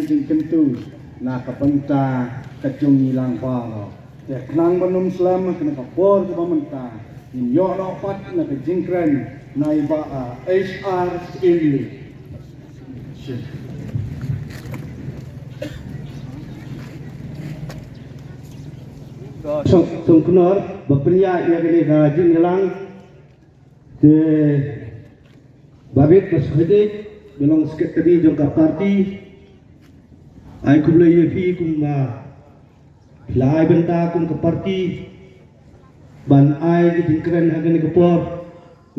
din kentu na kapenta kacung ilang palo ya kenang banum selama kena kapor ke pamenta in yo rapat na kejingkren na iba HR area song kunor bapria ya kene ka jinglang de babit maskhede belong sekretari jongka parti ai kum le fi kum lai benta kum ke parti ban ai ki tingkren hagen ke por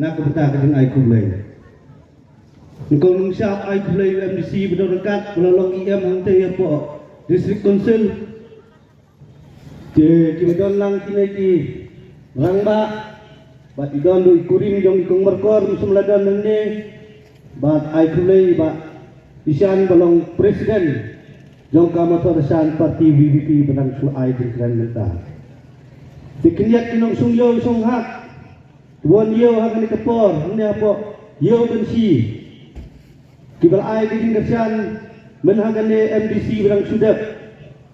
na ke beta ke ai kum le ngkong nung sya ai kum le MDC bedo dekat pelolong IM hangte ya po district council je ki bedon lang kine ki rangba bat idon do ikuring jong ikong merkor musumladon nene bat ai kum le ba isan belong presiden jong kamatorasan parti VVP benang su ai tingkren menta dikeniat kinong sung yo sung hak tuan yo hak ni kepor ni apa yo bensi kibal ai tingkren menhagan ni MDC benang sudah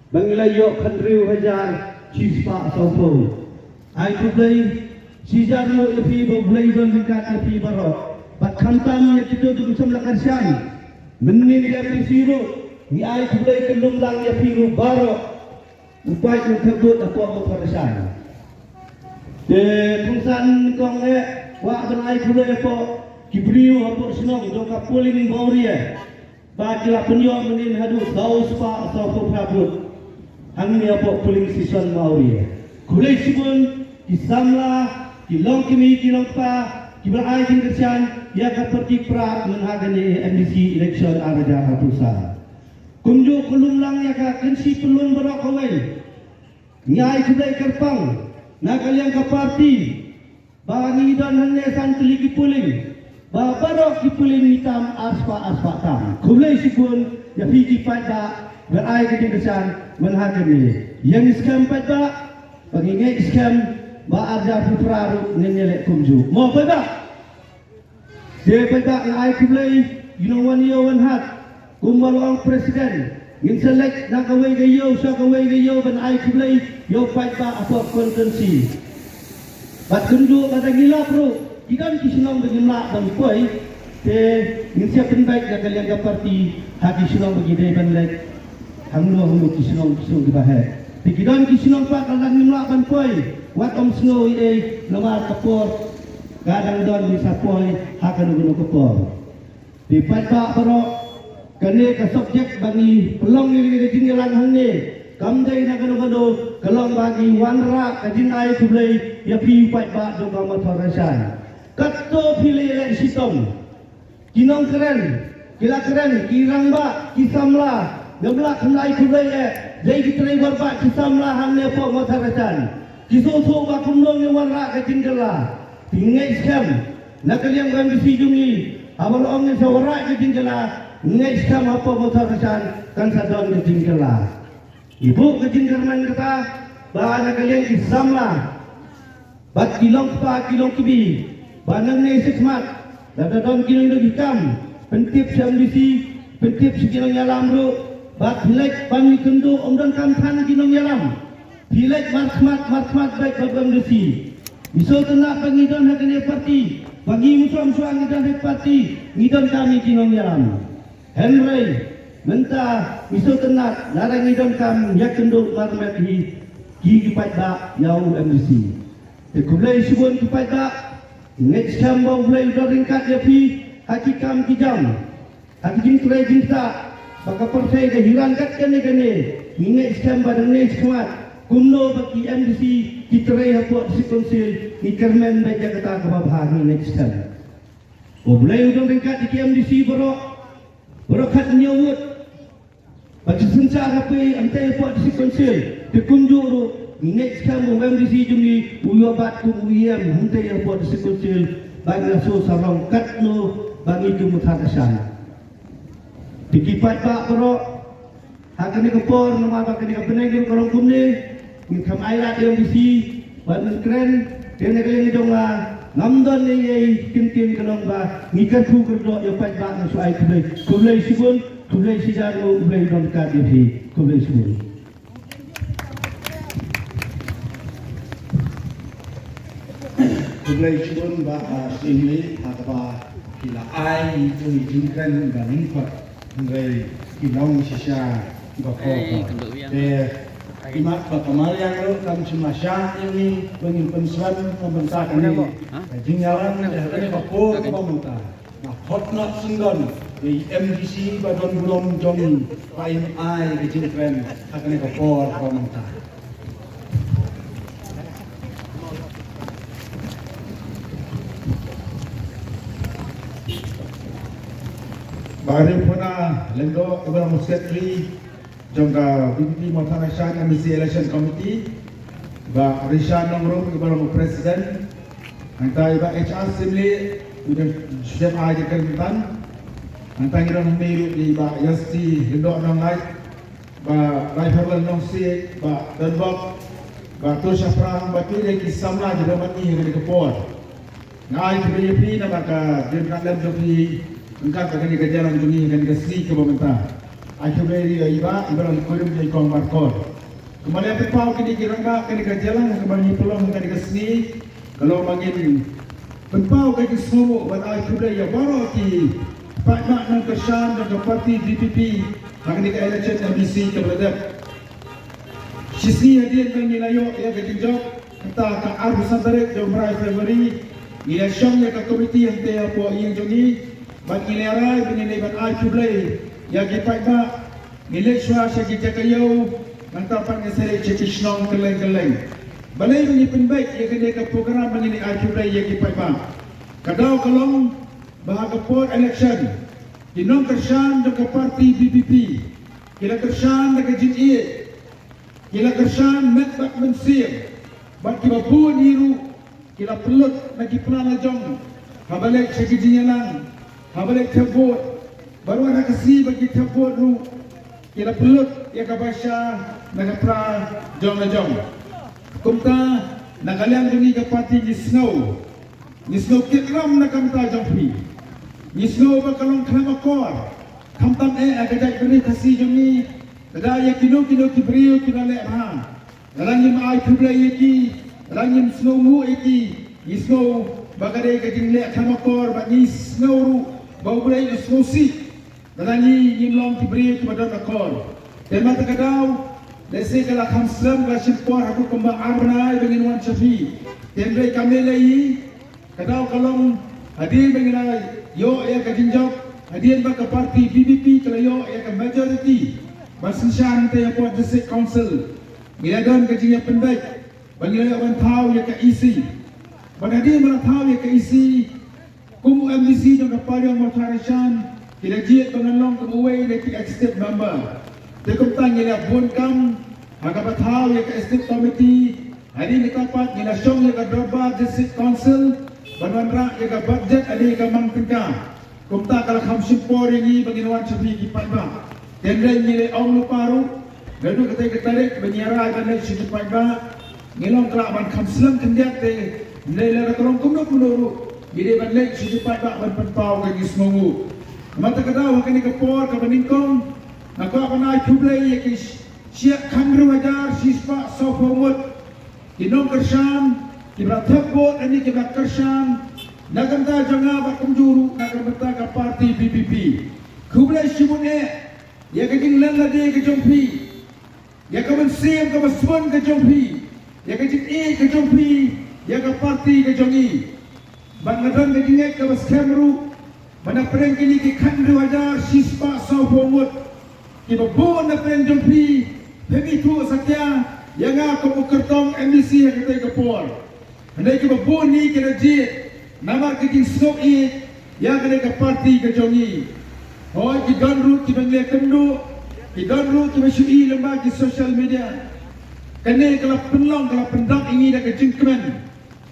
bangila yo khandriu hajar chispa sopo ai kublai sijaru lepi boblai don dekat lepi barok pat khantam ya kitu tu kusam lakarsan menin ya siru ni ai kublai kelum lang ya piru barok upai ku kebut apa mo parasan de kungsan kong wa ban ai kublai apa kibriu apa senong do kapuling bauria bakila penyo menin hadu daus pa sopo prabut Angin apa puling siswan mauri. Kulai sibun kisamla kilong kimi kilong pa kibal king kersian ya seperti pra menghagani MDC election araja ratusan. Kunju kulumlang ya ka kensi pelun berok awal. Nyai kudai kerpang na kalian ke parti bagi dan hanya san teligi puling. Ba barok ki puling hitam aspa tam. Kulai sibun ya fiji pada berai ke kersian menghakimi yang scam pada pengingat scam ba ada putraru ngenyelek kumju mau pada dia pada ai kulai you know one year one hat kumbalong presiden ngin select nak away gayo sa away gayo ban ai kulai yo pada apa kontensi bat kumju pada gila bro idan kisinong begimla ban koi te ngin siap baik nak kalian ke parti hati sinong begide ban lek hanglo kisinong di bahaya. Tikidan kisinong pa kalang nimlakan poy. Wat om snow nomar kapor. Kadang don di sapoy hakan uno kapor. Di pada pero kene ka subjek bagi pelong ni tinggalan hangni. Kamdai na kano kalong bagi wanra kajin ay kublay ya pi pada do kamatorasan. Katto pili lek sitong. Kinong keren. Kila keren kirang ba kisamla gamla khamlai khulai jai ki trai warba kisamla hamne po motharasan kiso so ba kumnong ni warra ka tingala tingai scam nakaliam gam bisi jungi abal ong ni sawara ka tingala ngai scam apa motharasan kan sadon ka tingala ibu ka tinggalan kata ba nakaliam kisamla bat kilong pa kilong kibi banang ni sikmat dadon kilong do hikam pentip syam bisi pentip sikilong yalam ru bat hilek bami kendo omdan kampan kinong yalam hilek markmat baik babam desi misal kena pangidon hakane parti bagi musuh-musuh ngidon hak parti ngidon kami kinong yalam Henry menta misal kena larang ngidon kam yak kendo marmat hi gi pada yau MDC te kulai subon pada next time bau mulai ringkat ya pi hakikam kijam hakikin krai jinta baka partai ke hirangat kene mingai scam badang ne squad kumno bagi MDC kitrai hapot si konsil ni kermen baja kata ke babhani next time mulai udang ringkat di MDC borok khat nyawut bagi sensa rapi antai hapot si konsil de kunjuru mingai scam MDC jungi uyobat kum uyam antai hapot si konsil bagi rasul sarong katno bagi jumutatasan dikipat pak bro hakani kepor nomor bakani kapeneng korong kumne ngin kam airat yang bisi ban keren dene kali dong la namdon ni kintin kanong ba ngikan fu gerdo yo pat ba na su ai kulai sibun kublai sijar lo kublai don ka di kublai semua. Kublai cun ba sini apa kila ai tu jingkan ba ningpat ngai kilong sisa ba ko imat ba kamayan lo kam cuma sya ini pengin pensuan pembentak ini jinggalan ini ba ko ba muta na hotnot sunggon di MDC ba don bulong jong pain ai jingkan akan ba ko ba muta. Baru puna lendo ibarat sekretari jangka BPP Montana Shan MBC Election Committee, ba Rishan Nongrum ibarat presiden, antara ibarat HR Simli udah sudah aja kerjaan, antara kita memiru ibarat Yasti lendo orang lain, ba Rifle Nongsi, ba Denbok, ba Tosha Prang, ba tu dia kisamlah jadi mati hari kepor. Ngai BPP nama ka jenderal lebih engkau akan dikejaran dunia akan dikasih ke pemerintah. Aku beri iba kurim jadi kong markor. Kembali apa pau kini kirang ba akan dikejaran kembali pulang akan dikasih. Kalau makin penpau kaki semua buat aku beri ya baru ki Pak Mak nang kesan dan parti DPP akan dikasih election MBC ke berada. Sisi hadiah bagi layo ya kejenjok entah ke arbusan tarik jom berai Februari. Ia syam ya ke komiti yang teh apa yang jongi. Bagi lerai begini ban aku beli, ya kita ba milik suara kita kayau, nantapan kesari cekisnong keleng. Balai begini penbaik ya kena ke program begini aku beli ya kita ba. Kadau kalong bahagia port election, kinong kersan dengan parti BPP, kila kersan dengan JNE, kila kersan metbak mensir, bagi babun hiru, kila pelut lagi pernah lajong, habalik sekijinya habalik tebut baru ada kasih bagi tebut lu kira pelut ya kabasya nagapra jong kumta nagalian duni ke parti ni snow kitram nakamta jongpi ni snow bakalong kalamakor kamtam agajak beri kasih jongi kadaya kino kibriyo kinale ha dalangim ay kubla yeki dalangim snow mu eki ni snow bagade kajingle kalamakor bagi snow ru bau boleh diskusi dan ini yimlong diberi kepada nakor dan mata kadau desi kalau kamslam kasih por aku kembang arnai dengan wan syafi dan beri kami lagi kadau kalau hadir dengan yo ya kejinjau hadir bak parti BPP kalau yo ya ke majority basinsan te yang buat district council giladon kejinjau penbaik bagi yo wan tahu ya ke isi pada hadir mana tahu ya ke isi Kumu MBC yang kepada Montana kira jiat pengalong kemuai dari estate member. Tekum tanya dia bunkam, agak bertahu ya ke estate committee. Hari ini dapat nila syong ya ke Doba District Council, banuan rak ya ke budget ada ya ke mangkengka. Kumta kalau kamsimpor ini bagi nuan cepi kipat ba. Tenda nilai om luparu, lalu kita tarik bernyara akan dari cepat ba. Ngilong kelak ban kamslam kendiat te nilai lara tolong kumno. Jadi balik secepat tak berpentau ke semua. Mata kedau akan dikepor ke peningkong. Nak akan aku beli ya ke siap kandru ajar sispa sofomut. Kinong kersan, kibra tebot ini kibra kersan. Nak kata jangan bak kumjuru nak kata ke parti BPP. Kubla simun ya ke jinglan lade ke jompi. Ya ke mensim ke maswan ke jompi. Ya ke JNE ke jompi. Ya ke parti ke jongi. Bangladesh kejingat ke Kamru, mana perang kini ke kandu ajar sispa sofomut, kiba bon na perang jompi, pegi tu sakya, yang aku bukertong MBC yang kita kepor, andai kiba bon ni kena jit, nama kejing snow it, yang kena ke parti kejongi, oh kiban ru kiba ngeliat kendu, kiban ru kiba syui lembag di social media, kena kalau penlong kalau pendam ini dah kejing kemen.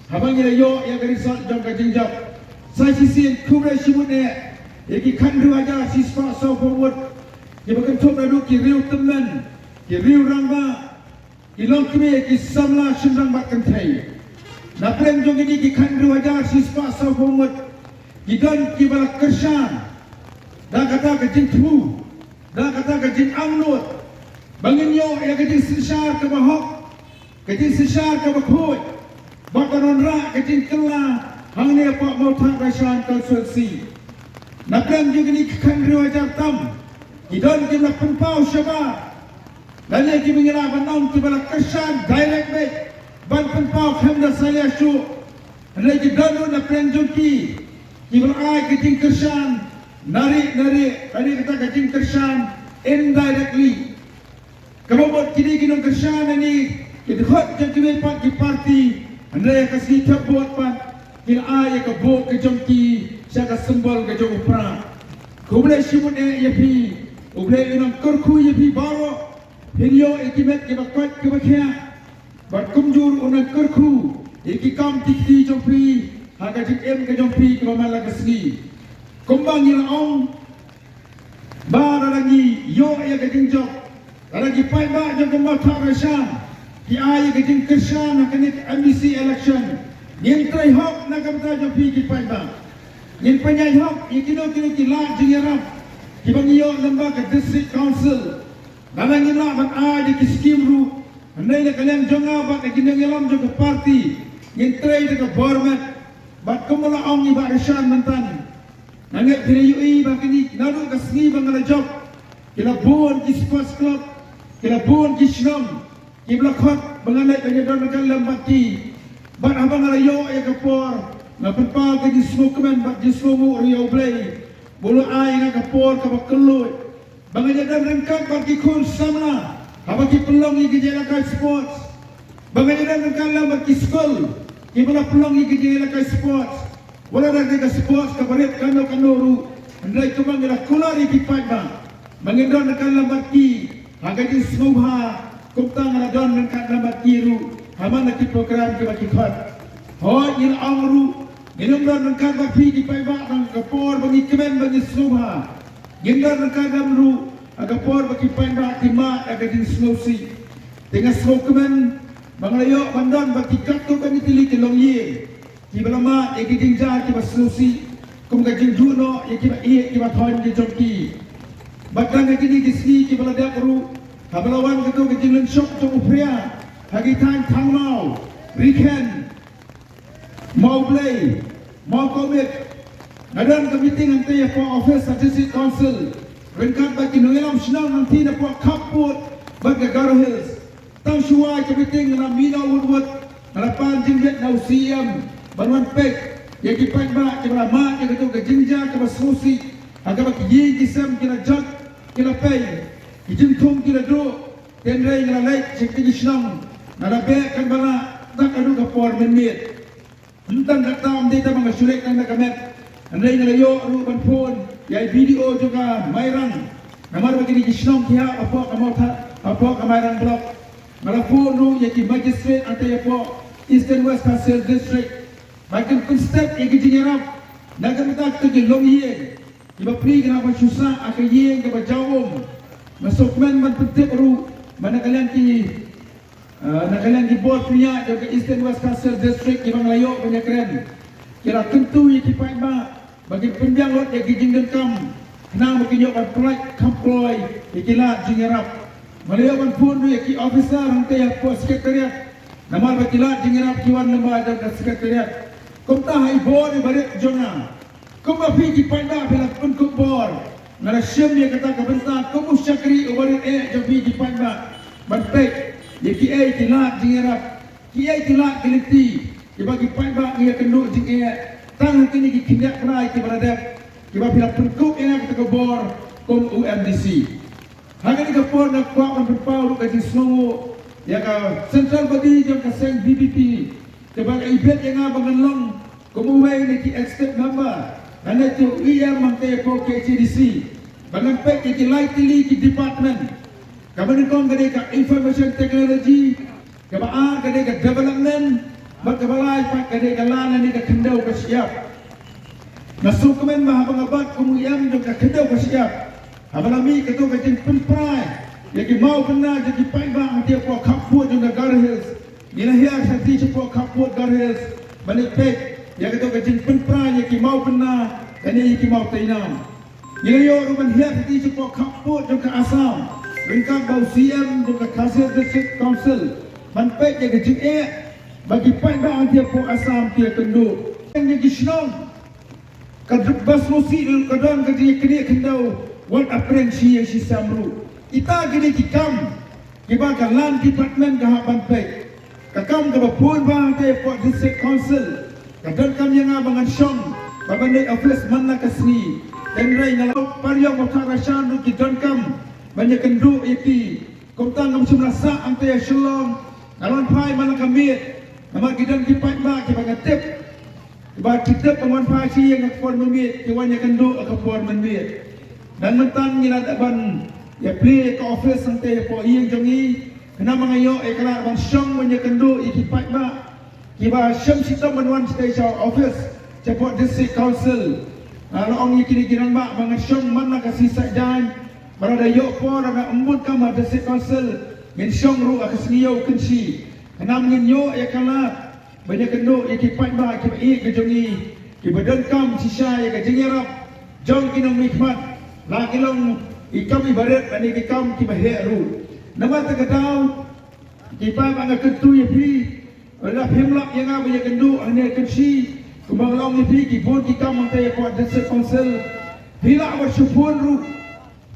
Habang ila yo yang risal jam kajingjap. Saya sisi kubra shimut ne. Yaki kandu aja sispa so forward. Ki bakan top adu ki riu teman. Ki riu rangba. Ki long kime ki samla shimrang bat kantai. Na prem jong ini ki kandu aja sispa so forward. Ki dan ki balak kersan. Da kata kajing tu. dah kata kajin amnut bangin yo ya kajin sishar ke bahok kajin sishar ke bakhoi bakanon ra kajin kela hang ne pak mau thak rashan konstitusi nakam juga ni kan riwayat tam idon jumlah penpau syaba dan lagi mengira banam kibala kesan direct back ban penpau khamda saya syu lagi danu na prenjoki kibala ai kajin kesan nari tadi kata kajin kesan indirectly kebobot kini kinong kesan ini kidhot jangkiwe pat ki parti anda kasih tabot pat kila ai ka bo ke jongki saka sembol ke jong upra kubule shimun yapi ubule inong kurku yapi baro hinyo ikimet ke bakwat ke bakhya bat kumjur unang kurku ikikam tikti jongpi haga jikem ke jongpi ke mamala kasni kumbang ila ong ba lagi yo ya ke jingjok lagi pai ba jong ke mata rashan ki ai ke jing kesan akan MBC election nin trai hok na kamta jongpi ki pai ba nin panyai hok ikino ki la jingarap ki bang yo lamba ke district council dalang ina ban ai ki skim ru andai na kalian jonga ba ke ginengelam jong ke parti nin trai de ke bormet bat kumula ong ni ba rashan mantan nangat PUI bakini naru kasni bangala job kila buon ki sports club kila buon ki shnam ki blakhat bangala kanyadon kan lambati bat abang ala yo ya kapor na penpa ke di smokeman bat di slomu rio play bulu ai na kapor ka bakelut bangala dan rengkat bat ki kun samna abaki pelong ki jela ka sports bangala dan kan lambat ki school ki bala pelong ki jela ka sports wala dah kita sports kabaret kano andai kumang ila kulari ki pagba mangindon kan lambat ki hagati smubha kuptang ala don kan lambat ki ru hamana ki program ki baki khat ho il amru minum don kan baki ki pagba nang kapor bagi kemen bagi smubha gindon kan amru agapor bagi pagba ki ma agati smosi dengan smokeman banglayo bandon baki kat tu kan itili ki long ye ki balama eki jinja ki baslusi kum ka jinjuno eki ba ie ki ba thon ki jokki batang eki ni kisni ki balada kru habalawan ka to ki jinlen shop to upria hagi time thangmau weekend mau play mau komit ngadan ka meeting ante ya for office statistic council rengkat ba ki ngelam snau nanti na po kaput ba ka Garo Hills tang shuai ka meeting na mina woodwood harapan jinglet na usiam Baruan pek, ya kipan ba, kibala ma, ya kato ka jinja, kibala susi, agama ki yi kisam kila jak, kila pay, kijintum kila do, tenray kila like, sikti kisnam, narabe kan bala, tak anu ka por menmit. Entang katam dita mga sulit nang nakamet, andray ngalayo, aru ban phone, ya video juga mayrang, namar bagi kisnam kiha, apo ka mayrang block, ngala phone ru, ya ki magistrate, ante ya po, Eastern West Council District, Bagian konsep yang kejengarap Naga minta kerja long yen Iba pri kenapa susah Aka yen kapa jawam Masuk men penting ru Mana kalian ki board punya Jaga Eastern West Council District Iba ngelayok banyak keren Kira tentu yang kipai ba Bagi penjang lot yang kijing dengkam Kenang mungkin yuk ban pelak Kamploy Ikilah jengarap Malayok ban pun tu yang ki officer Hantai yang pos sekretariat Nama bakilah jengarap kiwan lembaga dan sekretariat Kumta hai bor ni balik jonga. Kumba pigi panda bila pun kubor. Nara syam dia kata kebentar. Kumu syakri ubarit jam pigi panda. Bantek. Dia ki tilat jingerap. Ki tilat kiliti. Dia bagi panda dia kenduk jing Tang kini ki kindak kerai ki beradab. Ki bila pun kub kata kubor. Kum UMDC. Hanya ni kubor nak kuat dan berpau lu kaji selongo. Ya ka central body jam kaseng BBP. Sebagai ibet yang abangan long Kumuway ni ki expert member Nana tu iya mangkaya po KCDC Bangan pek ki light tili ki department Kaman kong gade ka information technology Kabaan gade ka development Magkabalay pa gade ka lana ni ka kendaw ka siyap Nasukumen mahabang abad kumuyam do ka kendaw ka siyap Habalami kato ka jing penpray Yaki mau benar jadi paiba Dia po kaput do ka Garo Hills Nilahia sa teacher po kaput Garo Hills Balik pek yang kata kajin penpra yang ki mau benar dan yang ki mau tainam Ilayo ruman hiat hati cepat kaput jangka asam. Ringkat bau CM jangka Kasir District Council. Manpek jaga jengek bagi pai bang dia po asam dia kenduk. Yang gisnong kadruk bas musi dulu kadon kerja kini kendau wat aprensi yang si samru. Ita gini kikam kibakan land department kahapan pek. Kakam kabapun bang dia po District Council. Kadon kam yang abangan syong babandai office mana kasni. Dan rai ngalau pariang motor rasan ru kidon kam banyak kenduk iti. Komtang kam sumrasa antai shalom. Alon pai mana kamit. Nama kidon kipai ba kibakan tip. Kiba kita penguan pasi yang akapon memit kiwanya kenduk akapon memit. Dan mentan ngiladaban ya play ke office antai po iyang jongi. Kena mengayo kelak ban syong banyak kenduk ikipai ba. Kiba syam sita menuan station office cepot District Council. Kalau orang yang kini-kini mak bangat syong mana kasih sajdan berada yok po ada embut kamar District Council min syong ru akas niyau kensi kena mengin yok ya kala banyak kenduk ya kipat mak kipat ik kejongi kibadan kam sisa ya kejengerap jong kinong mikmat lagi long ikam ibarat ani ikam kipat heru nama terkadau kipat bangat kentu ya pi ada himlap yang banyak kenduk ani kensi Kumbang long ni kibun kita mantai kuat District Council. Bila bersyukur ru,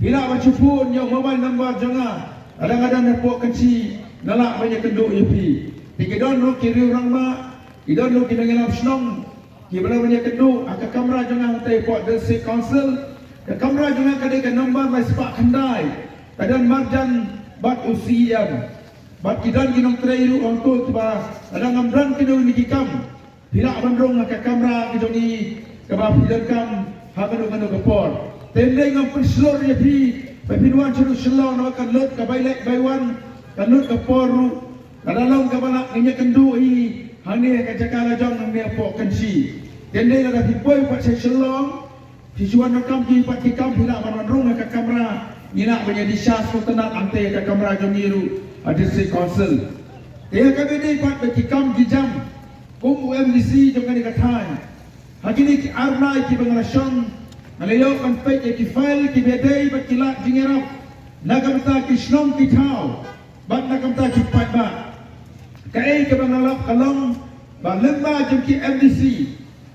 bila bersyukur yang mobile number jangan. Kadang-kadang nepok kenci nalak banyak kenduk ipi. Tikidon ru kiri orang mak, idon ru kina ngelap senong. Kibala banyak kenduk, akak kamera jangan mantai kuat District Council. Kamera jangan kadang number mai sepak kendai. Kadang marjan bat usiam. Bat kidon kinong tray ru orang tu tiba. Kadang ngamran kinong ni kikam. Tidak bandung ke kamera ke jongi ke bawah kam hagan ke por. Tendai ngam perselor ya pi pinuan seru selor nak lut ke bailek baiwan kanut ke poru. Kadalong ke balak nya kendu i hane ke jakala jong nang dia pok kensi. Tendai ada pipoi pat selong sisuan kam ki pat kam tidak bandung ke kamera nina menjadi syah sultanat ante ke kamera jongi ru District Council. Dia kabini pat kam dijam Kung UMDC jom kani katahan. Hakini ki arnai ki bangarasyon. Ngalayaw kan pek ya ki file ki bedai bat kilat jingerap. Nagamta ki shnong ki tau. Bat nagamta ki pat ba. Kai ke bangalap kalong. Ba lemba jom ki MDC.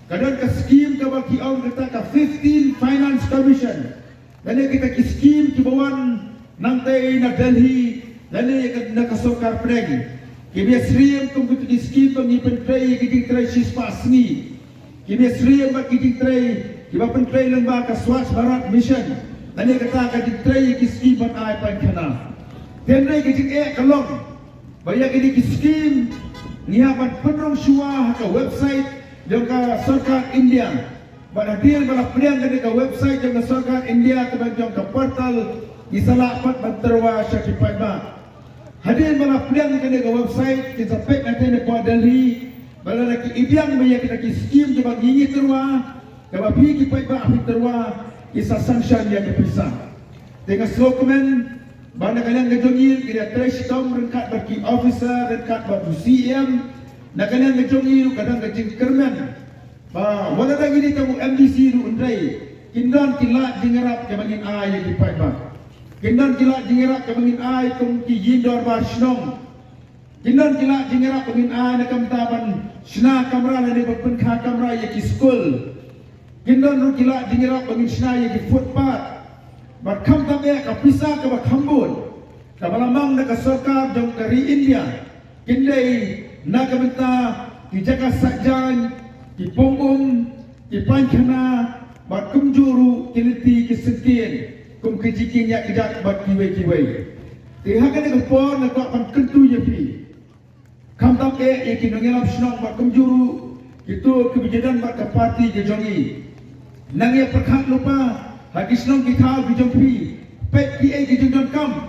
Kadang ka skim ka ba ki on kata ka 15 Finance Commission. Dali kita ki skim ki bawan nang tay na Delhi. Dali ka nakasokar pregi. Kibia Sriam kung kutu diskim pang ipentray kiting tray sispas ni. Kibia Sriam bak kiting tray kiba pentray lang ba ka Swachh Bharat Mission. Nani kata ka kiting tray kiskim ban ay pan kana. Tenray kiting kalong. Baya kiting kiskim nihapan penrong syuah ka website yung ka Sarkar India. Badatil balak pilihan ka website yung ka Sarkar India tabag yung ka portal isalapat bantarwa siya kipat ba. Hadir malah pilihan kita ke website kita pek nanti di Kuala Delhi malah lagi ibiang banyak kita skim kita gigi terwa kalau pergi kita bah api terwa isa sanction yang dipisah dengan dokumen banyak kalian ngejongil kita trace tom rengkat bagi officer rengkat bagi CM nak kalian ngejongil kadang ngejing kerman bah wala lagi ni kamu MDC ru undai kindan kilat jingerap kemangin ay yang dipai bah Kindan kilat jingerak kemangin ay kung ki yindor bar shnong. Kindan kilat jingerak kemangin ay na kamtaban shna kamera na ni pagpunka kamera ya ki school. Kindan ru kilat jingerak kemangin shna ya ki footpath. Bar kamtam ya kapisa ka bakambun. Kabalamang na kasokar jong kari India. Kindai na kamta ki jaga sakjan ki pongum ki panchana bar kumjuru kiliti ki sekian. Kum kejikin yak kejak bat kiwai-kiwai. Tihakan dengan por nak buat pan kentu je pi. Kam tak yakin ngelap senang bat kumjuru itu kebijakan bat ke parti je jongi. Nang ya perkat lupa lagi senang kita bijong pi. Pek PA ke jong kam.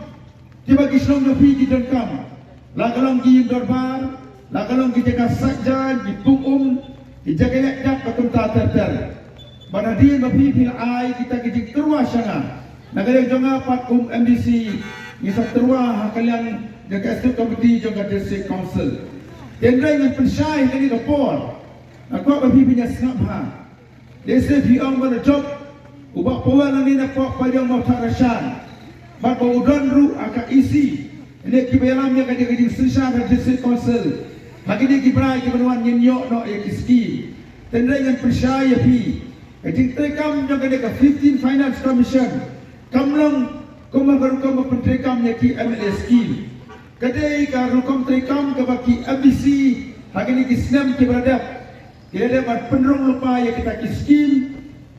Tiba ki senang pi ki jong kam. La kalong ki dorbar, la kalong ki jaga sakjan, ki pungum, ki jaga yak batum ta ter. Banadin bapi pil ai kita ki terwa sana. Nagayang jonga pat MDC ngisa terwa kalian jaga SDU Committee jaga District Council. Tendrai dengan pensyai ini kapor. Aku apa pipinya snap ha. Desa piang pada job ubah pawan ni na po payong mautarasan bat udon ru aka isi ini kibelam yang kaji kaji susah dan district council hagi ni kibrai kibanuan nyenyok no ya kiski tendai yang percaya pi kaji tekam yang kaji ka 15 finance commission kamlong kuma baru kuma pentekam ya ki MLS ki kadai ka rukom tekam ka baki ABC hagi ni kisnam kibaradap kira dapat penrung lupa ya kita kiskim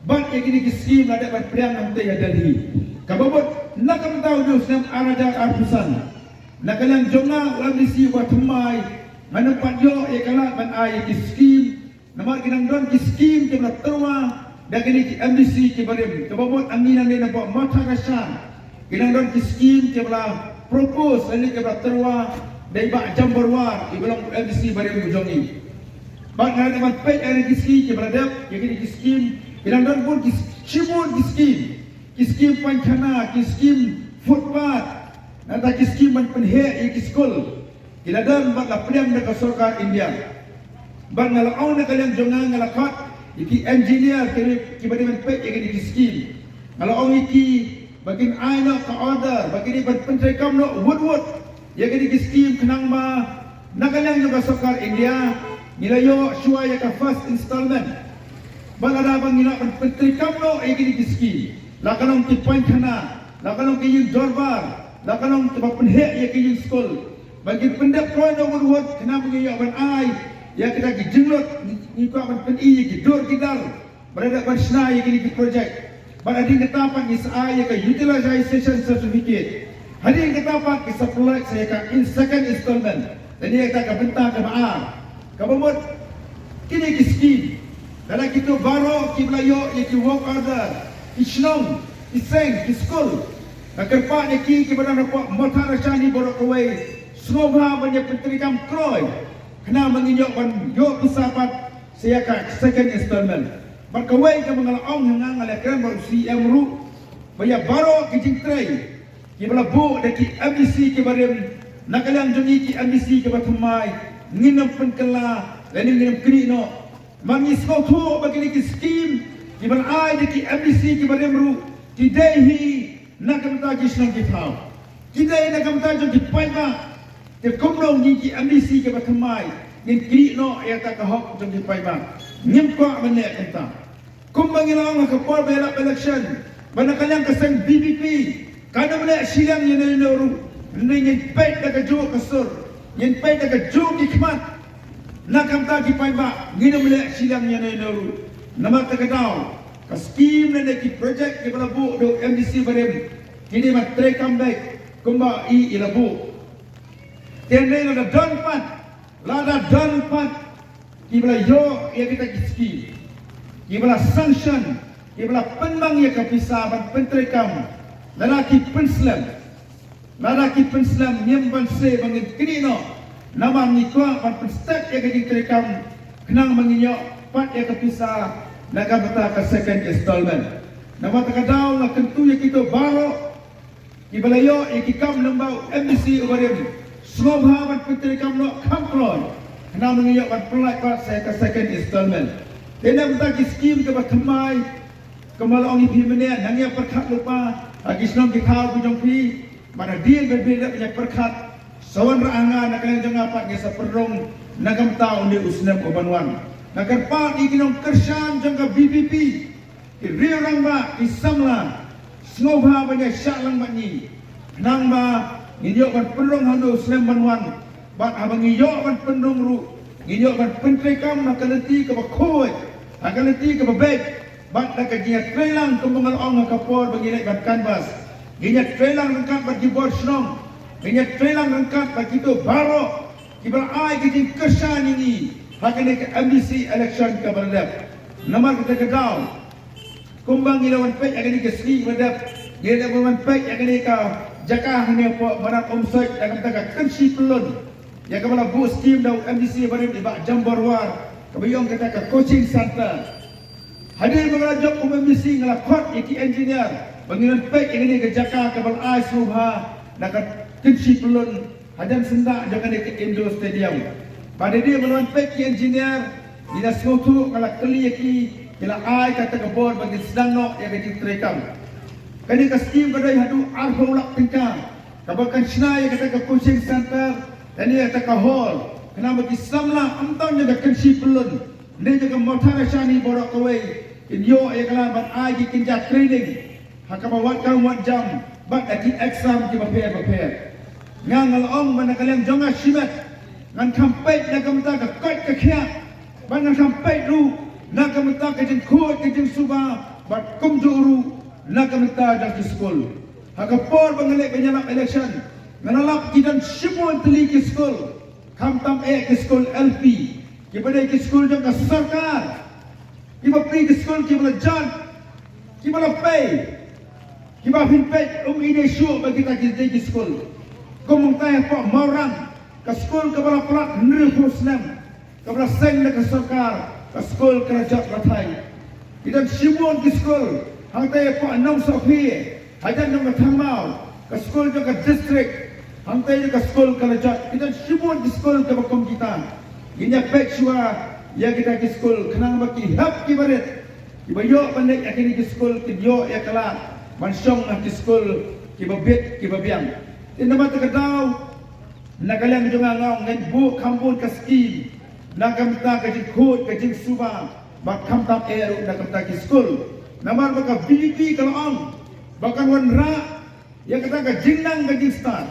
bat ya kini kiskim ada dapat priang nanti ya dari kababot nakam tahu jo snam araja arpusan nakalang jonga ulang disi wa tumai manampat jo ya kala ban ai kiskim namar kinang don kiskim ke terwa da kini MDC ke barem kababot anginan ni nampak mata rasan kinang don kiskim ke bala propose ani ke terwa dai ba jamborwar ibalang MDC barem bujongi bang ada dapat pay ada kiski ke beradab ya kini kiskim kinang don pun kiskim kiskim pancana kiskim footpath nata kiskim man penhe ya kiskul kiladan bat la priam da sorkar India bang ngalaw na kalian jonga ngalakat iki engineer kini kibadi man pay ya kini kiskim ngalaw iki bagin aina ka order bagin ban pentrekam no wood ya kini kiskim kenang ma nakalang da sorkar India nilayo suaya ka first installment balada bang ina pentri kamno egini kiski lakalong ti point kana lakalong ki dorbar lakalong ti penhe ya ki school bagi pendap ko no wud kena mengiyo ban ai ya kita ki jenglot ni ko ban pen i ki dor kidal berada ban sna ya ki project baladi ketapan is ai ya ka utilization certificate hari ketapan ki supply saya ka in second installment jadi kita ka bentang ka maaf kabamot kini kiski dala kito baro kiblayo yaki work order isnong iseng kiskul nakerpa ni ki kibana po motar chani borok away snobha banyak pentrikam kroy kena menginyok ban yo pisapat saya ka second installment berkawai ke mengalaong hangang alakran baru CM ru baya baro kijing tray kibla bu daki MDC kibarem nakalang jongi ki MDC kibatumai nginam penkela dan nginam kini no mangis kau tu bagi ni skim kiban ai di MDC kiban emru kidehi nakam ta kisnam kitau kidehi nakam ta jong kipaiba ke komrong ni ki MDC kiban thamai ngin kini no ya ta kahok jong kipaiba ngim ko mane kenta kum mangilang ka por bela election banakalang kasang BBP kana mane silang yen no ngin pet ka jo kasur yen pay daga jogi kmat nakam ta ki paiba ngina mele silang yana naru nama ta kadao ka scheme na ki project ki balabu do MDC barem kini mat tre comeback kumba I ilabu tende la don pat la da don pat ki bala yo ya kita ki scheme ki bala sanction ki bala penbang ya ka pisa ban pentrekam lalaki penslam lalaki penslam nyemban se bangin kini no nama ni kuah pan penstek ya kini terekam kenang menginyok pat ya kepisa naga beta ke second installment nama takadau la kentu ya kita baro ibalayo ya kikam lembau MDC ubarim smobha pan penterekam no kamplon kenang menginyok pan pelak pat saya ke second installment tena beta ki skim ke batamai kemalong ipi menen nangya perkat lupa agisnom kikau bujong pi mana deal berbeda banyak perkat sawan raanga nakalang jangapat nga sa perrong nagam tao ni usnam obanwan nakarpat ikinong kersan jangka BBP ki riorang ba isamla snobha banyak syaklang banyi nang ba nginyok ban perrong hando usnam banwan bat abang ngiyok ban pendong ru ngiyok ban pentrekam nakalenti ka bakoy nakalenti ka babek bat nakagiat trelang kumbangal ong kapor bagi ban canvas ginyat trelang rangkat bagi board snong ginyat trelang rangkat bagi tu baro kibal ai kijing kesan ini hakane ke MDC election ka berdap nomor kita kedau kumbang ilawan pek agani ke sri berdap dia dak berman pek agani ka jakah hanya po barang omset dalam taka kensi pelun ya kepala bu scheme dau MDC berdap di bak jamborwar kebayong kata ka coaching center hadir mengajuk MDC ngelakot iki engineer bangunan pek agani ke jakah kepala ai subha nak kensi pelun hadan sendak jangan ke Indo Stadium pada dia melawan pek engineer dinas motu kalau kali ki kila ai kata ke board bagi sedang no yang kecil terekam. Kani ka scheme kadai hadu arho ulak tingkang. Kabakan Sinai kata ke coaching center, dan ia kata ke hall. Kenapa bagi samla amtau jaga kensi pelun. Dia jaga motor shani borak kawai. In yo ia kalah ban ai ki kinja training. Haka bawat kan wat jam, bat aki exam ki prepare. Ngang along mana kalian jonga simat. Ngan kampait na kamta ka kot ka khia. Ban ngan kampait ru na kamta ka jin khot ka jin suba, bat kum juru na kamta dak school. Haka por bangalek penyalap election. Nganalap kidan simon teli ki school. Kamtam ke school LP. Kipada ke school jang ka sarkar. Kiba pri ke school ki belajar. Kiba la pay. Kiba fin pay ide show bagi kita ki school. Komong tay po maurang ka school ka bala plat nri husnam. Ka bala seng na ka sarkar. Ka school kerajaan ratai. Kidan simon ki school. Hang tay po anong sofi. Hajan nang mathamau ke school ke district hantai ke school kalajat kita semua di school ke bakom kita ini pek shua ya kita ke school kenang baki hap ki baret ki bayo pandai akhir ke school ki yo ya kala mansong ke school ki babet ki babiang tin dapat ke dau na kalian jonga ngau ngan bu kampun ke scheme na kamta ke khot ke jing suba bak kamta eru na kamta ke school namar baka BB kalau ang bahkan wanra yang kata ka jingnang ka jistar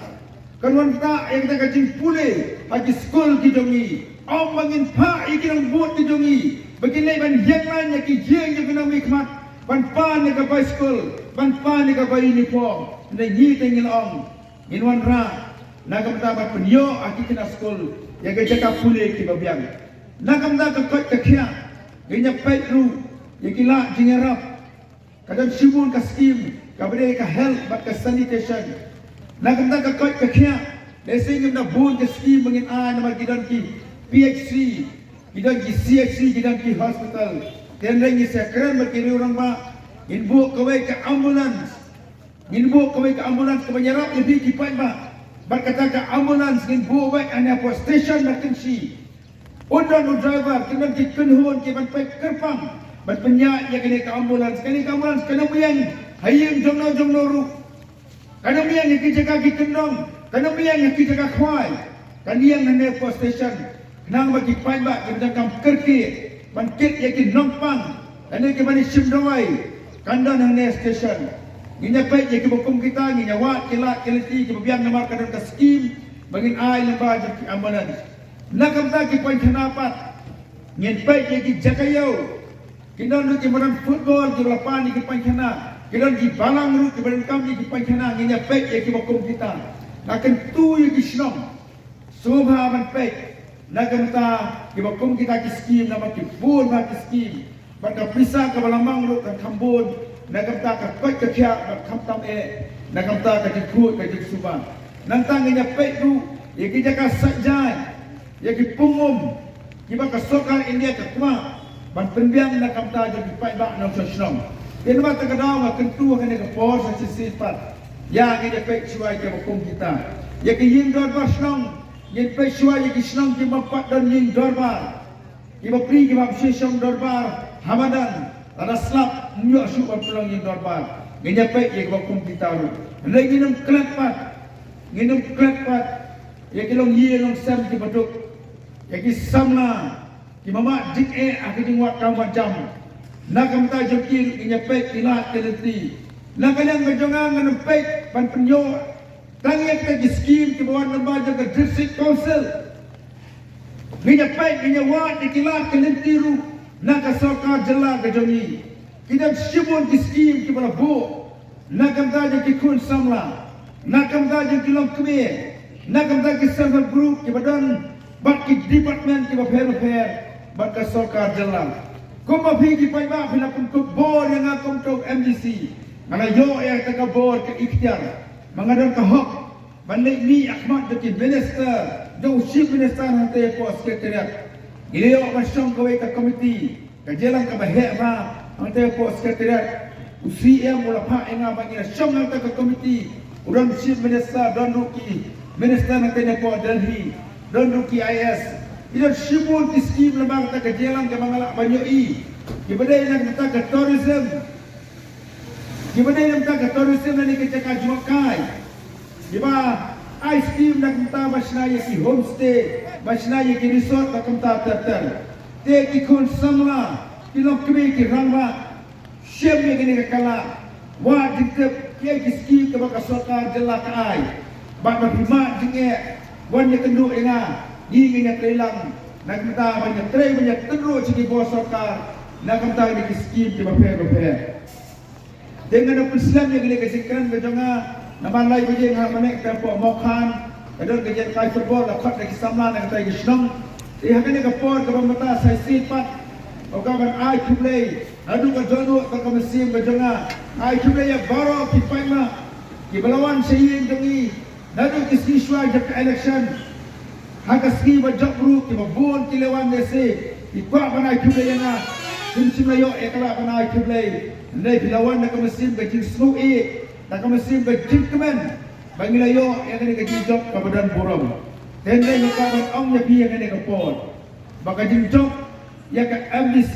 kan wanra yang kata ka jing pule haji school ki dongi au mangin pa ikinang buat ki dongi begini ban yang ki jeng yang kena mikmat ban pa ni ka school ban pa ni ka uniform na ni tengil ong in wanra na kamta ba punyo aki kena school yang ka jaka pule ki babiang na kamta ka kot ka khia ginya petru yang kila jingarap kadang sibun ka scheme kabare ka health bat ka sanitation naganda ka kot ka khia desing na bun ka scheme mangin na magidan ki PHC gidan ki CHC gidan ki hospital ten reng ni sekren makiri orang ba inbu kawai ka ambulance ka banyarap lebih ki pai ba bat kata ka ambulance ngin bu wai ana po station na kinsi undan driver kinan ki kunhun ki ban pai kerpang bat penyak ya kini ka ambulance kena buyang hayang jomno ru kana buyang ki jaga ki kendong kana buyang ki jaga khwai kan yang nane post station nang bagi pai ba ki jaga kerki ban kit ya ki nompang ane ki mani simdawai kanda nang ne station ginya pai ya ki bokum kita ni nyawa kilat kiliti ki buyang namar kadang ka scheme bangin ai lamba ki ambulance nakam ta ki pai thanapat ngin pai ya ki jakayau kinan ki maran football ki lapan ki pai thana kinan ki balang ru ki baran kami ki pai thana nginya pek ya ki bokom kita akan tu ya ki snom sobha man pek nakam ta ki bokom kita ki scheme nama ki bun ma ki scheme baka pisa ka balamang ru ka kambon nakam ta ka kot ka khia ka khamtam nakam ta ka ki khut ka ki suban nang ta nginya pek ru ya ki jaka sajai ya ki pungum ki baka sokar India ka kuma ban penbiang na kamta jadi pai ba na sosnom in ba ta kadaw ma kentu kan ke pos sa sifat ya ni de pek suai ke hukum kita ya ke yin dor ba snom yin pek suai ki snom ki bapak dan yin dor ba ki ba pri ki ba sesong dor ba hamadan ada slap myo su ba pulang yin dor ba ngenya pek ye ke hukum kita ru lagi nem klatpat ya ke long ye long sam ki baduk ya ki samla ki mama dik akhir wat kam jam na kam ta jokir inya pek ilat keleti na kalian ngajongang ngan pek pan penyo tangi ka ki scheme ki bawan lembaga ke district council inya pek inya wat ikilat keleti ru na ka sarkar jela ke jongi kita sibun ki scheme ki bala bo na kam ta ki kun samla na kam ta ki long kme na kam ta ki server group ki badan bat ki department ki ba fair baka sarkar jalan kuma pigi pai ba bila pun ko bor yang akom tok MDC mana yo yang taka bor ke ikhtiar mangadon ka hok balik ni Ahmad deki minister do chief minister hante ko sekretariat ileo masong ko ka komiti ka jalan ka bahe ba hante ko sekretariat UCM mula pa enga bagi song hante ka komiti uran chief minister don ruki minister hante ko Delhi don ruki IS ila sibul ki scheme lemang ta kajelang ke mangala banyo Gimana yang kita ke tourism? Gimana yang kita ke tourism ni kita jual kai? Gimana ice cream nak kita macam ki homestay, macam ki resort nak kita tertel. Te ki kon samla, kilok kami ki rangba, siap ni kini kekala. Wah dikep ki ski ke baka sokar jelak ai. Bak berhima jenge, wan ye kenduk ina, ni kena telang. Nak kita banyak tray banyak teruk ciki bos sokar. Nak kita ni ki ski ke bapa. Dengan Islam yang kini kesikran kejonga nama lain bagi yang mana tempo mokan kadang kerja kai football dapat lagi samla nak kita Islam ia kini kapor ke mata saya sifat okaban ai kublai adu ke jono ke mesim kejonga ai kublai ya baro ki paima ki belawan sayin dengi nadu ki siswa jak election hak ski bajak bru ki babun ki lewan dese ki kwa banai kublai na simsimayo ekla banai kublai Nai bilawan nak mesin gajing snow nak mesin gajing kemen bagi layo yang kena gajing job ke badan buram tendai lukaban ong yapi yang kena kapot baka gajing job ya ke MDC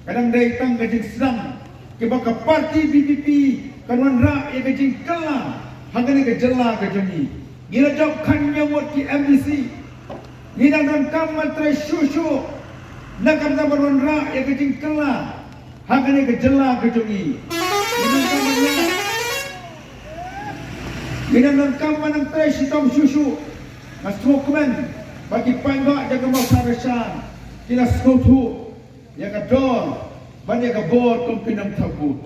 kadang datang gajing sedang ke baka parti BPP kanuan rak yang gajing kela hangga ni gejala gajini gila job kan nyamut ki MDC gila dan kaman trai syushu nak kamta kanuan rak yang gajing kela hak ini kejela kejongi. Ini lengkap manang teh sitom susu. Masukmen bagi panggak jaga masyarakat. Kila skutu ya kador banyak kabor kumpinam tabut.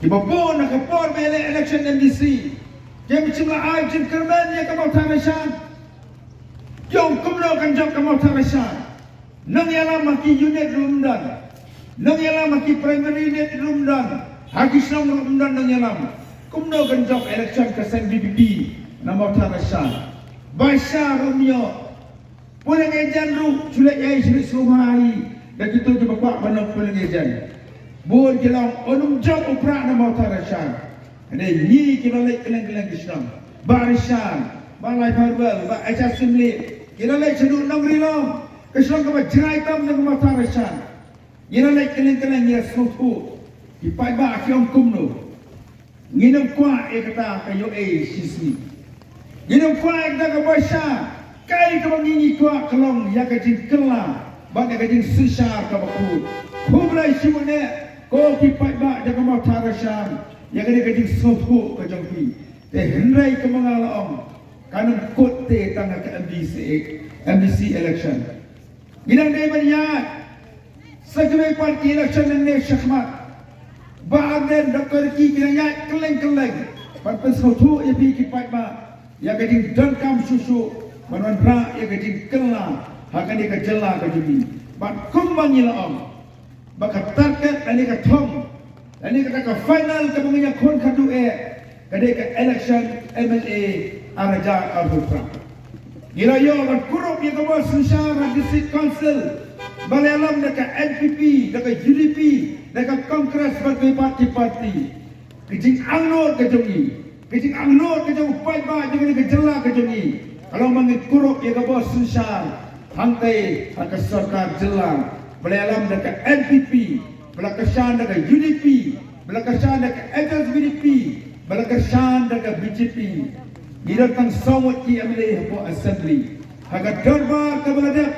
Ibabon nak kabor mele election MDC. Jam cuma ai jin kerman ya kabor masyarakat. Jom kumno kan jam kabor masyarakat. Nang yalah maki unit rumdan. Nang yalam maki primary net rumdan, haki Islam rumdan nang yalam. Kumno ganjok election kesen BPP nama Tarasan. Baisa Romeo, pulang ejan ru, sulit yai sulit sumai. Dan kita cuba buat mana pulang ejan. Buat kilau onum job uprak nama Tarasan. Ada ni kita lek keleng-keleng Islam. Barisan, balai farbel, ba aja simli. Kita lek sedut nang rilong. Islam kau jerai tam nama Tarasan. Ina lek keleng-keleng ya suku ipai ba kiong kumno nginam kwa kata kayo sisi nginam kwa kata ka basha kai ka mangingi kwa kelong ya ka jing kela ba ka jing sisar ka baku kublai simune ko ipai ba jaga mau tarasam ya ka jing suku ka jongpi te henrai ka mangalong kanang kote tanga ka MDC election ginang dai banyak Sekali parti election ini syahmat. Bahagian doktor ki kena keleng-keleng. Parti suatu ia pergi kipat ma. Ya kajing dengkam susu. Manuan ra ia kajing kela. Hakan dia kejela kajing. Bat kumbang ila om. Baka target ani ka thong. Ani ka final ka mangnya kon kadu kadai ka election MLA Araja Al-Hufra. Gila yo bat kurup ia ka bos Syara District Council. Balalam dekat NPP, dekat UDP, dekat Kongres sebagai parti-parti. Kejing angnor kejongi. Kejing angnor kejong pai-pai dengan kejela kejongi. Kalau mangit kuruk ya ke bos susah. Hantai akan serta jelang. Balalam dekat NPP, belakasan dekat UDP, belakasan dekat SSBDP, belakasan dekat BJP. Dia datang somot ki amilih po assembly. Hagat darbar ke beladap.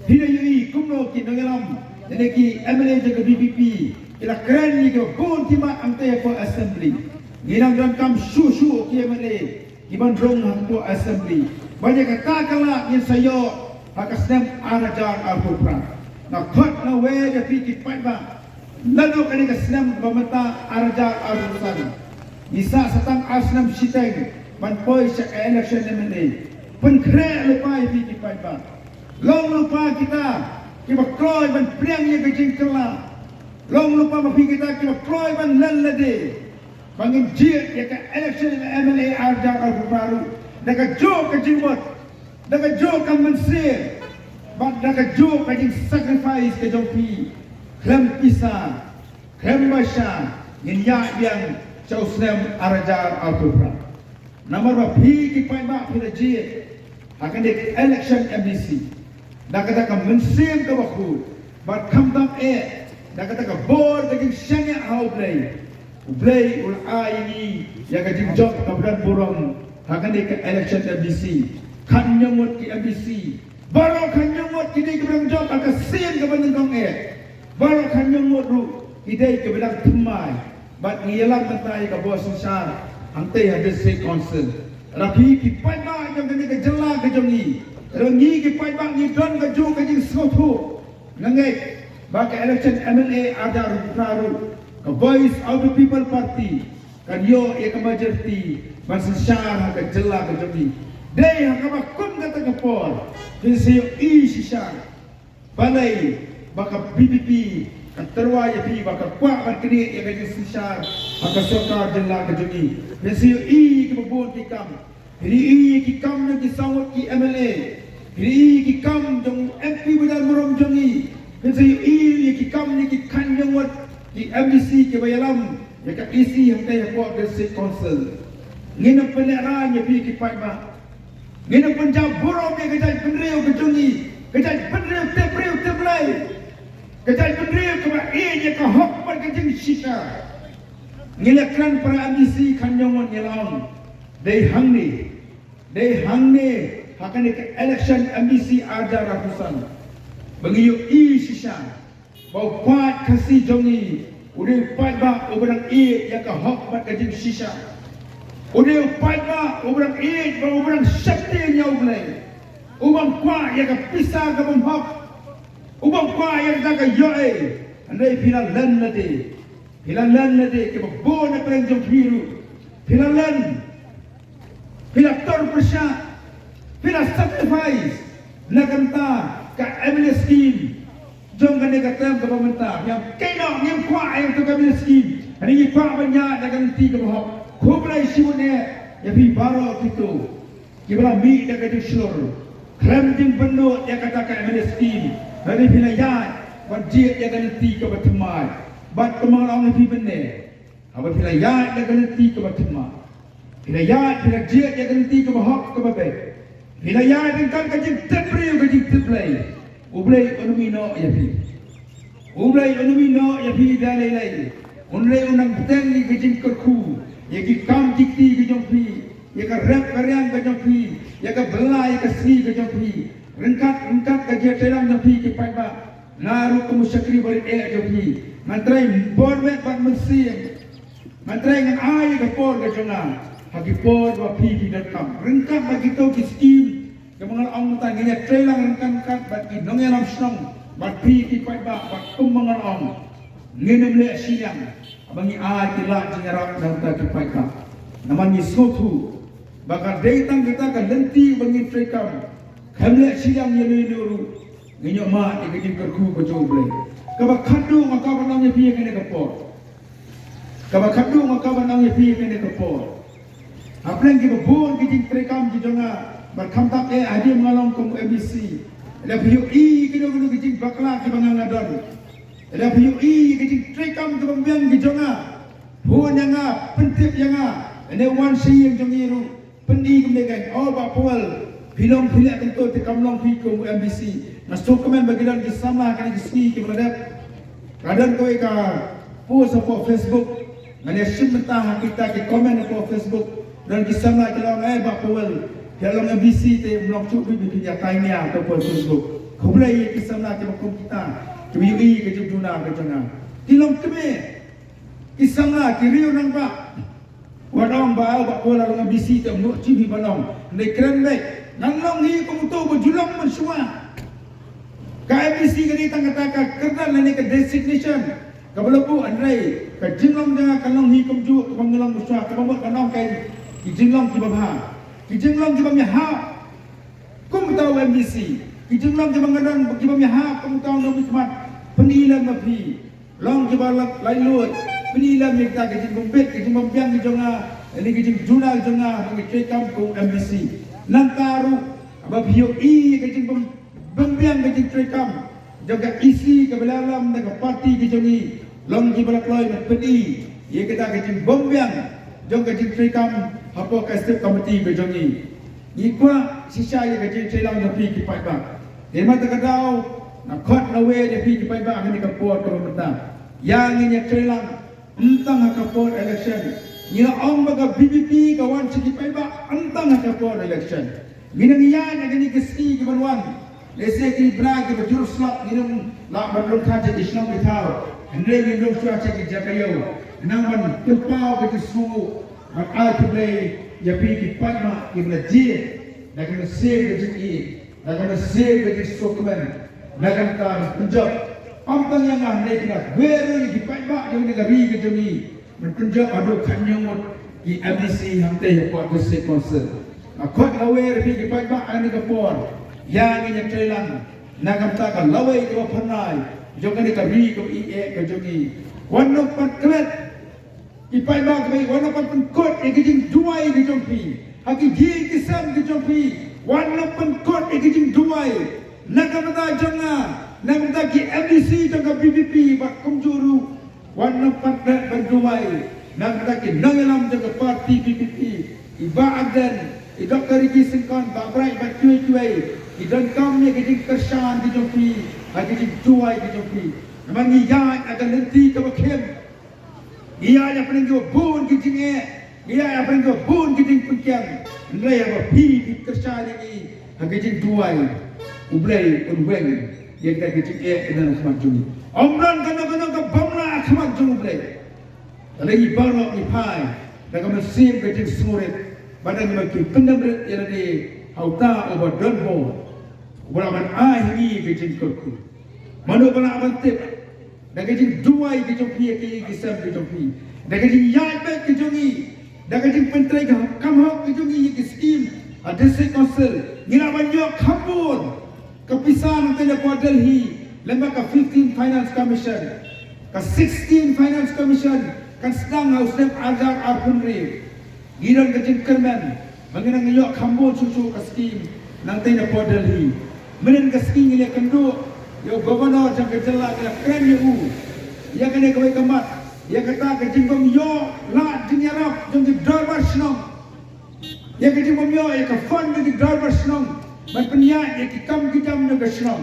Hina yui kumno ki nangalam jadi ki MLA jaga BPP ila keren ni ke bon ki mak amte ko assembly ginang dan kam susu ki MLA ki bandrong ko assembly banyak kata kala ni sayo hakasnem arajar al-hufra na khot na we ga pi ki patba lalu kani ka snem bamata arajar al-hufra isa satang asnam siteng man poi sa election MLA pen kre lupai pi ki patba long lupa kita kloy ban priang ye gajing kela long lupa mapi kita kloy ban lelade bangin jiet ya ka election MLA Arja Al-Baru daga jo gajing mot daga jo kam mensir bak daga jo gajing sacrifice ke jopi klem pisa klem basha yin ya yang chau snem Arja Al-Baru nomor mapi ki pai ba pila jiet akan dek election MDC. Nak katakan mensim ke baku, but come tam dah kata ke board ke jing syangnya how play ul ini ya ke jing job kabudan burung hakan ke election MBC kan nyamut ke MBC baru kan nyamut kini ke burung job akan sin ke bandung kong baru kan nyamut ru idai ke bilang temai but ngilang mentai ke bos sosial angtai ada state council rapi ki pai ba jam kini ke jela ke jongi rengi ki pai ba ni don ke ju ke jing skotu nangai bagi election MLA ada ruparu ke voice of the people party kan yo ia ke majority masa syar ke jela ke jongi dei hak ba kun kata ke por kisi i sisang balai baka BBP terwa ya pi baka kuat ban kini ya ke sisar aka sokar jela ke jongi kisi i ke bobon tikam i ki kam na ki sawat ki MLA i ki kam jong MP badan murom jongi kisi i ki kam ni ki kan yang wat ki MDC ke bayalam ya ka isi yang kaya kuat the state council ngina peneran ya pi ki pai ba ngina penjab burom ya kejai penriu ke jongi kejai penriu teplai kejai penriu ke ba ya ka hok ban ke jing sisa ngila kran para MDC kan yang wat nyelam dei hang ni akan ke election MBC ada ratusan bengiyu i sisa bau kuat kasih jongi udah pat ba obrang i ya ka hok bat ka jing sisa udah pat ba obrang i ba obrang sakti nya ublai ubang kuat ya ka pisah ka bom hok ubang kuat ya ka yoe andai pilalan nade ke bo na perang jong biru pilalan Pilator persya, pilah sacrifice, nak kata ke MLA scheme, jom kan dia kata ke pemerintah yang kena yang kuat yang tu MLA scheme, ini kuat banyak nak ganti ke bawah, kublai siwanya, ya pi baru gitu, kita mi dah kata seluruh, krem jeng penuh dia kata ke MLA scheme, hari pilayat, wajib dia ganti ke berteman, bat teman orang lebih benar, apa pilayat dia ganti ke berteman. Hilayat bila dia ganti ke bahak ke babe. Hilayat dengan kajing tepriu kajing teplay. Ublay onumino ya pi. Ublay onumino ya pi dalai. Unlay unang petang ni kajing kerku. Ya ki kam jikti kajong pi. Ya ka rap karyang kajong pi. Ya ka belai ka sri kajong pi. Rengkat kajia telang na pi ki pai ba. Naru ke musyakri balik kajong pi. Mantrai bormet bat mensiang. Mantrai ngan ai ke por kajong Hagi por wa pi datang rengkat bagi tu ki skim ke mengal ong tanginya trelang rengkat bagi nongelam snong bat pi ki pai ba bat mengal ong ngene le siang abangi a tilak jingarak dan ta ki pai ka naman ni sotu bakal datang kita kan lenti bangi trekam kamle siang ye luru nginyo ma ke jing kerku ko joble ka ba khadu maka banang ye pi kene ka por ka ba khadu maka banang ye pi kene ka por Apalagi kita bon kita terekam di jonga berkam tak ada mengalong ke MBC ada PUI kita guna kita bakla ke bangangadon ada PUI kita terekam ke pembiang di jonga bon yang pentip yang ada one si yang jongiru pendi kemegang oh bapwal film pilih tentu tekam long pi ke MBC masuk komen bagian di sama kan di sini ke berada kadang kau post apa Facebook mana sementara kita ke komen apa Facebook dan kisahlah kalau bapwal kalau MBC te blog tu bi tanya ataupun Facebook kau boleh kisahlah kalau kita KBI ke juna ke jana tilong keme kisahlah kiri orang pak wadong ba bapwal kalau MBC te blog cibi balong ne keren baik nanglong hi ko tu berjulang mensua KMBC ke ditang kata kerana ni ke designation kabalapu andai ke jinglong jangan kalong hi ko ju ke bangelang mensua ke bambot kanong kai Kijinglong ki babha, kijinglong ki bamya ha, kum tahu MBC, kijinglong ki bangadan ki bamya ha, kum tahu nabi semat, penilan nabi, long ki balak lailut, penilan mereka kijing bumbet, kijing bambiang ki jonga, ini kijing juna ki jonga, ki cekam ku MBC, nantaru, ababhiyo i kijing bambiang kijing cekam, jaga isi ke belalam dengan parti ki jongi, long ki balak loy peni, ia kita kijing bambiang, jong kijing cekam. Apa kasih komiti berjongi? Ikwa sisa yang kerja celang nabi kipai bang. Dia mata kadau nak kot nawe dia pi pai ba ni kapot ko mata yang ni trelang entang kapot election ni ong baga BBP kawan sigi pai ba entang kapot election minang iya na gani keski ke banwan lese ki bra ke bajur slap minum la bandung khaje islam bithao andre ni dong sua cek jakayo nang ban tempau ke su mak ai to play ya pi ki pai ma ki bla ji na kan save ke ji na kan save ke sokman na kan ta punjab Ampang yang anda kira beru di pai ba di negara ke jemi mentunjuk adu kanyong di ABC hamte ya kuat se konser akot lawe ri di pai ba ani kapor yang ini trelang nagam ta ka lawe ko phanai jokan ka ri ko IE ka jogi wano pat klet di pai ba ke wano pat kot e kijing duai ke jompi haki gi kisam ke jompi wano pat kot e kijing duai nagam ta jonga nang daki MDC jaga BBP bak kumjuru warna partner berduai nang daki nangalam jaga parti BBP iba adan idok Riki Sengkon bakrai bak cuai idan kamnya kijing kersan di jopi kijing duai di jopi memang iya akan nanti ke bakem iya yang paling jo bun kijing iya yang paling jo bun kijing pengkiang nilai apa pi di kersan ini kijing duai ublai unweng yang kita kecil dan khmat juni. Omran kana ka bamna khmat juni ble. Lagi baru ni pai, dah kami sim kecil sumurit. Badan ni makin pendam yang ada hauta obat donbo. Beraman ahi kecil kurku. Manu bana abantip. Dah kecil dua kecil pi kisam kecil pi. Dah kecil yai bet kecil ni. Dah kecil pentrai kamhok kecil ni skim. District Council. Ngira banyak kabur. Kepisah nanti Port Delhi lembaga 15 Finance Commission ke 16 Finance Commission kan sedang hausnya agar arpunri girang kecil kerman mengenang yok kambul susu ke skim nanti Port Delhi menen ke skim ini kendu yo gubernur jang kejela kena keren yo ya kena kawai kemat ya kata kejingkom yo la jinyarap jang di driver senong ya kejingkom yo ya ke fund di driver senong Berpenyak yang kita menjaga senang.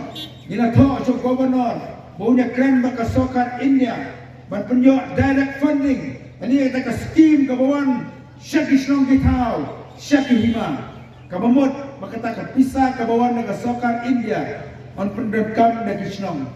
Ina tahu so gubernur maunya keren baka sokar India. Berpenyak direct funding. Ini kita ke skim kabawan syaki senang kita, syaki hima. Kabamut baka tak pisah kabawan dengan sokar India. On pendekam dari senang.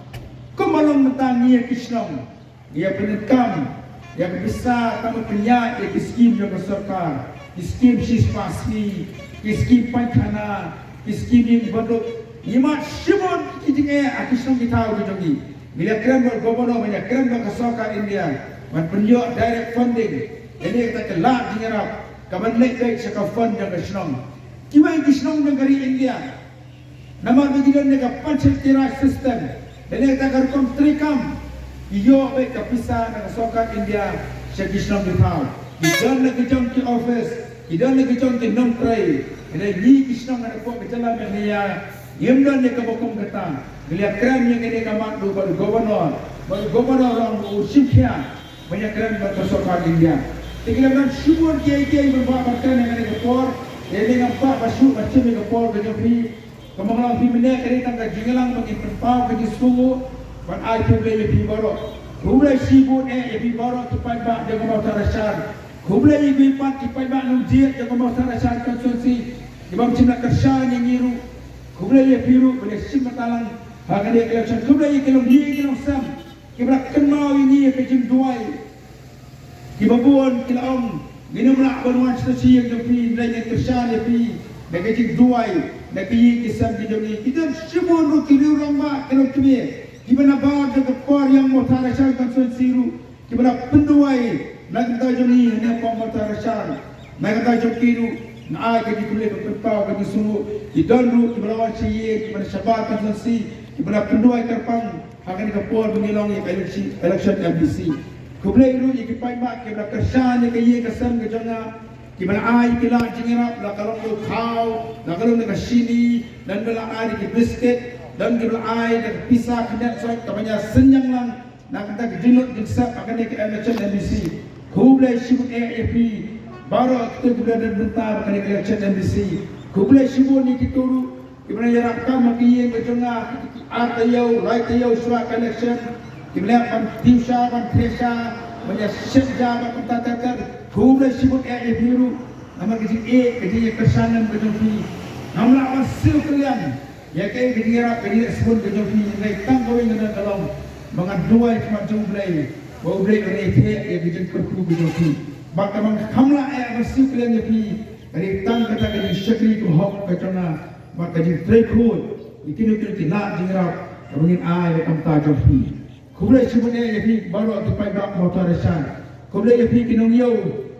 Kemalong mentangi yang senang. Ia pendekam yang bisa tamu penyak yang skim dengan sokar. Skim sispasi, skim pankana. Iskini baduk imat shimon kijinge akisong kitau kijongi bila keren buat gubernur banyak keren buat kesokan India man penjok direct funding ini kita kelak dinyarap kaman lek baik saka fund yang kesenong kiwa kesenong negeri India nama begitu nega pancet tirai system ini kita kerkom trikam iyo baik kepisah dengan kesokan India sekesenong kitau idan lagi jom ke office idan lagi jom ke non-tray ini ni kisah nak buat berjalan dengan dia. Yamdan dia kebakum kata. Melihat keren yang ini kamat tu baru gubernur orang usia banyak keren berkesokan India. Tinggalkan syukur kiai berbuat berkeren yang ini kepor. Jadi nampak masuk macam ini kepor berjumpi. Kemudian di mana kiri tangga jinglang bagi tempau bagi suku. Ban ai boleh lebih baru. Boleh sibuk lebih baru tupai bak dia mau terasar. Boleh lebih pat tupai bak nujir dia mau terasar konsumsi. Ibang cina kerja yang ngiru, kemudian dia biru, boleh simpan talang, akan dia election, kemudian dia kelong dia kelong sam, kemudian kenal ini kecil duai, kemudian kita minum nak bernuan stasi yang dia nilai kerja dia dah kecil duai, dah kisam dia ni, kita semua ru kiri ramah kelong kemie, gimana bawa jaga kor yang mau tarasar konstitusi ru, gimana penduai, nak kita jadi hanya mau tarasar, nak kita jadi Naai kaki kulit berpau kaki sungguh di danru di belawan ciye di mana syabat konsensi di mana penduai terpang akan dikapur mengilong election MBC. Kublai itu di pai mak ke berkesan ke ye kesam ke janga di mana ai kila jingirap la kalau tu kau la kalau nak sini dan bela ai di biscuit dan bela ai dan pisah kena soal kebanyak senyang lang nak kita dijinut diksap akan ke election MBC. Kublai sibuk AFP baru kita sudah dan bentar kena election MBC. Kublai sibuk ni kita Ibn Yarakam makiyin berjengah Artayau, Raitayau, Surat Election Ibn Yarakam Tiusha, Ibn Tresha Menyesip jabat Kutatakar Kubla sibut biru Nama kecil kecil kesanan berjumpi Namlah wasil kalian Ya kaya kecil sebut berjumpi Yang tangkawin dengan dalam Mengaduai semacam belai Bawa belai dengan ya kecil kerku berjumpi Maka mengkamlah wasil kalian ya dari tang kata kecil syakri kuhok kacana Maka jing trekut Ikinu-kinu tinak jingrap Mungkin ayat amta jumpi Kubla sebenarnya jadi baru aku payah motor resan. Kubla jadi kinong yo,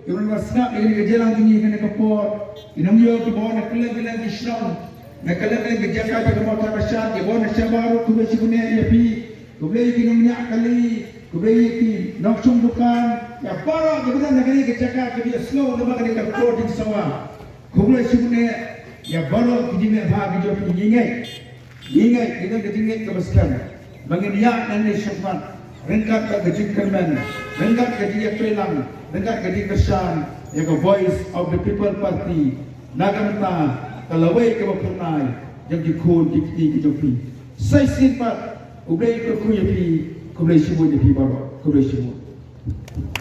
yang masnak yang kejalan tinggi kena kapor. Kinong yo tu bawa nak kelang di Islam, nak kelang ke Jakarta ke motor resan. Dia bawa nak baru kubla sebenarnya jadi. Kubla kinong nyak kali, kubla ini nak sumbukan. Ya baru kita nak kali ke Jakarta dia slow, nama kali kapor di sawah. Kubla sebenarnya ya baru kita nak bahagi jadi ingat kita ketinggian kebeskan. Bangin yak dan syafat rengkat ke gejingkerman rengkat ke dia pelang rengkat ke dia kesan yang ke voice of the people party nagamta kalawai ke bapurnai yang dikun dikti kejopi sai simpat ublai ke kuyapi kublai sibu depi baru kublai sibu